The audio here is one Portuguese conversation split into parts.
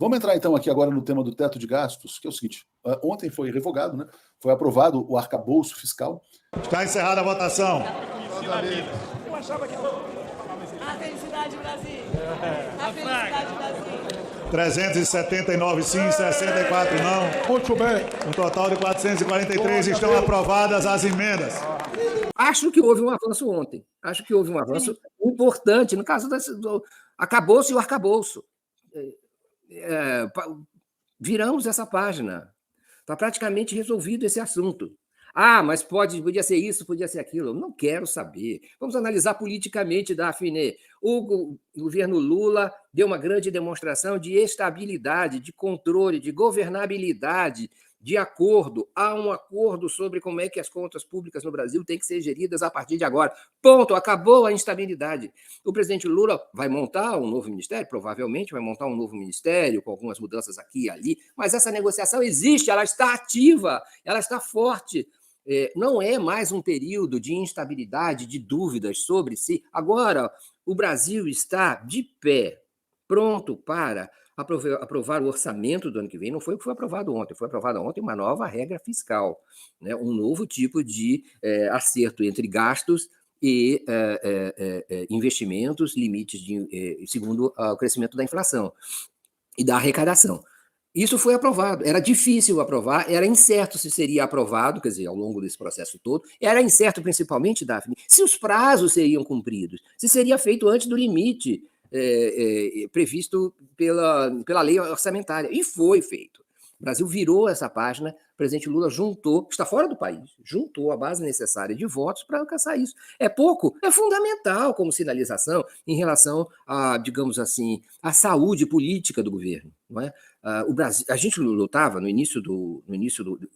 Vamos entrar, então, aqui agora no tema do teto de gastos, que é o seguinte. Ontem foi revogado, né? Foi aprovado o arcabouço fiscal. Está encerrada a votação. A felicidade, Brasil! A felicidade, Brasil! 379 sim, 64 não. Muito bem. Um total de 443 estão aprovadas as emendas. Acho que houve um avanço ontem. Acho que houve um avanço importante no caso do acabouço e o arcabouço. Viramos essa página. Está praticamente resolvido esse assunto. Mas podia ser isso, podia ser aquilo. Não quero saber. Vamos analisar politicamente, Daphne. O governo Lula deu uma grande demonstração de estabilidade, de controle, de governabilidade, de acordo. Há um acordo sobre como é que as contas públicas no Brasil têm que ser geridas a partir de agora. Ponto. Acabou a instabilidade. O presidente Lula vai montar um novo ministério, provavelmente vai montar um novo ministério, com algumas mudanças aqui e ali, mas essa negociação existe, ela está ativa, ela está forte. Não é mais um período de instabilidade, de dúvidas sobre si. Agora, o Brasil está de pé, pronto para aprovar o orçamento do ano que vem. Não foi o que foi aprovado ontem, foi aprovada ontem uma nova regra fiscal, né? Um novo tipo de acerto entre gastos e investimentos, limites segundo o crescimento da inflação e da arrecadação. Isso foi aprovado. Era difícil aprovar, era incerto se seria aprovado, quer dizer, ao longo desse processo todo. Era incerto, principalmente, Daphne, se os prazos seriam cumpridos, se seria feito antes do limite previsto pela lei orçamentária. E foi feito. O Brasil virou essa página, o presidente Lula está fora do país, juntou a base necessária de votos para alcançar isso. É pouco? É fundamental como sinalização em relação a, digamos assim, a saúde política do governo. Não é? O Brasil, a gente lutava no início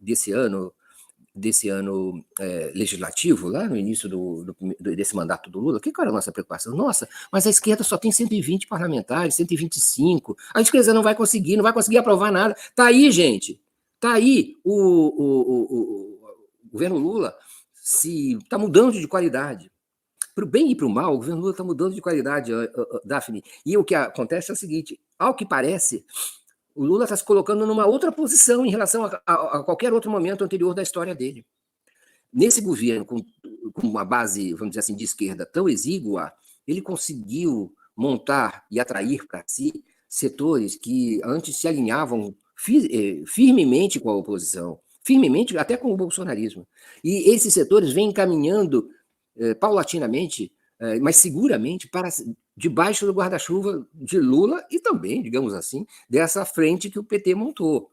desse ano legislativo, lá no início desse mandato do Lula. O que era a nossa preocupação? Nossa, mas a esquerda só tem 120 parlamentares, 125. A esquerda não vai conseguir aprovar nada. Está aí, gente. Está aí. O governo Lula está mudando de qualidade. Para o bem e para o mal, o governo Lula está mudando de qualidade, Daphne. E o que acontece é o seguinte, ao que parece, o Lula está se colocando numa outra posição em relação a qualquer outro momento anterior da história dele. Nesse governo, com uma base, vamos dizer assim, de esquerda tão exígua, ele conseguiu montar e atrair para si setores que antes se alinhavam firmemente com a oposição, firmemente até com o bolsonarismo. E esses setores vêm caminhando paulatinamente, mas seguramente para debaixo do guarda-chuva de Lula e também, digamos assim, dessa frente que o PT montou.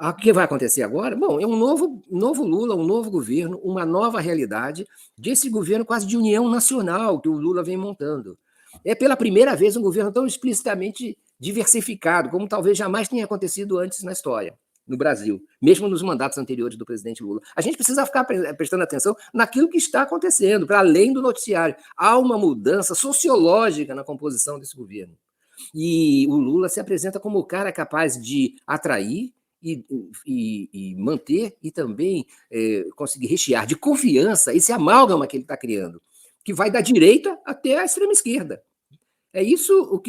O que vai acontecer agora? Bom, é um novo Lula, um novo governo, uma nova realidade desse governo quase de união nacional que o Lula vem montando. É pela primeira vez um governo tão explicitamente diversificado, como talvez jamais tenha acontecido antes na história, no Brasil, mesmo nos mandatos anteriores do presidente Lula. A gente precisa ficar prestando atenção naquilo que está acontecendo, para além do noticiário. Há uma mudança sociológica na composição desse governo. E o Lula se apresenta como o cara capaz de atrair e manter e também conseguir rechear de confiança esse amálgama que ele está criando, que vai da direita até a extrema esquerda. É isso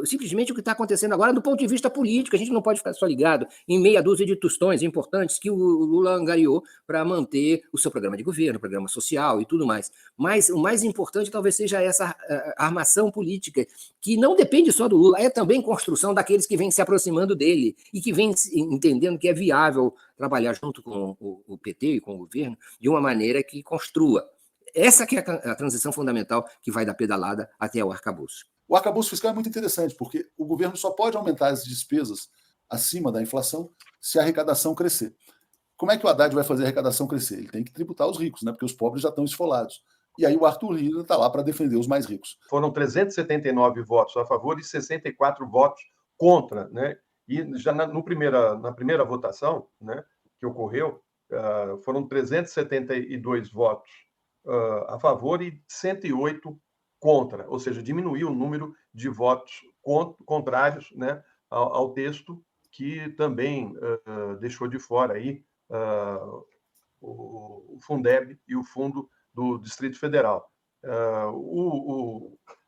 simplesmente o que está acontecendo agora do ponto de vista político. A gente não pode ficar só ligado em meia dúzia de tostões importantes que o Lula angariou para manter o seu programa de governo, programa social e tudo mais. Mas o mais importante talvez seja essa armação política, que não depende só do Lula, é também construção daqueles que vêm se aproximando dele e que vêm entendendo que é viável trabalhar junto com o PT e com o governo de uma maneira que construa. Essa que é a transição fundamental que vai da pedalada até o arcabouço. O arcabouço fiscal é muito interessante, porque o governo só pode aumentar as despesas acima da inflação se a arrecadação crescer. Como é que o Haddad vai fazer a arrecadação crescer? Ele tem que tributar os ricos, né? Porque os pobres já estão esfolados. E aí o Arthur Lira está lá para defender os mais ricos. Foram 379 votos a favor e 64 votos contra, né? E já na primeira votação, né, que ocorreu, foram 372 votos a favor e 108 contra, ou seja, diminuiu o número de votos contrários, né, ao texto, que também deixou de fora aí, o Fundeb e o Fundo do Distrito Federal.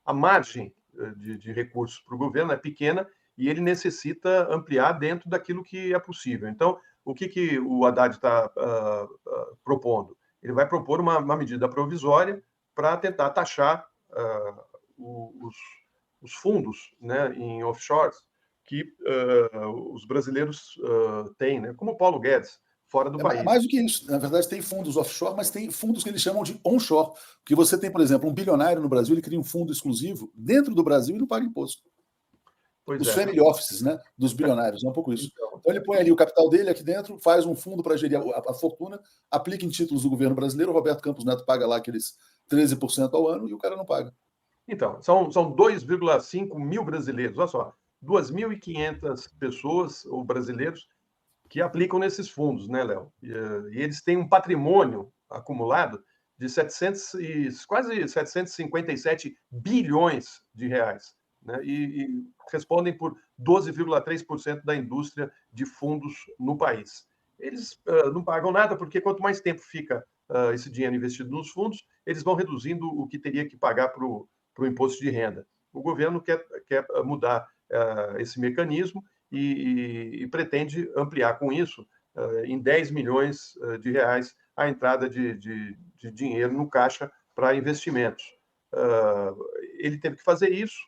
A margem de recursos para o governo é pequena e ele necessita ampliar dentro daquilo que é possível. Então, o que o Haddad está propondo? Ele vai propor uma medida provisória para tentar taxar os fundos, né, em offshores que os brasileiros têm, né, como o Paulo Guedes, fora do país. Mais do que isso. Na verdade, tem fundos offshore, mas tem fundos que eles chamam de onshore. Porque você tem, por exemplo, um bilionário no Brasil, ele cria um fundo exclusivo dentro do Brasil e não paga imposto. Pois Os é. family offices, né, dos bilionários, é um pouco isso. Então ele põe ali o capital dele aqui dentro, faz um fundo para gerir a fortuna, aplica em títulos do governo brasileiro, o Roberto Campos Neto paga lá aqueles 13% ao ano e o cara não paga. Então, são 2,5 mil brasileiros, olha só, 2.500 pessoas ou brasileiros que aplicam nesses fundos, né, Léo? E eles têm um patrimônio acumulado de quase 757 bilhões de reais, né? E respondem por 12,3% da indústria de fundos no país. Eles não pagam nada, porque quanto mais tempo fica esse dinheiro investido nos fundos, eles vão reduzindo o que teria que pagar para o imposto de renda. O governo quer mudar esse mecanismo e pretende ampliar com isso em 10 milhões de reais a entrada de dinheiro no caixa para investimentos. Ele teve que fazer isso,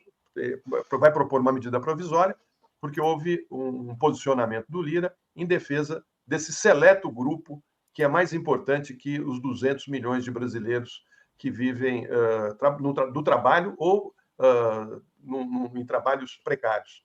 vai propor uma medida provisória, porque houve um posicionamento do Lira em defesa desse seleto grupo que é mais importante que os 200 milhões de brasileiros que vivem do trabalho ou em trabalhos precários.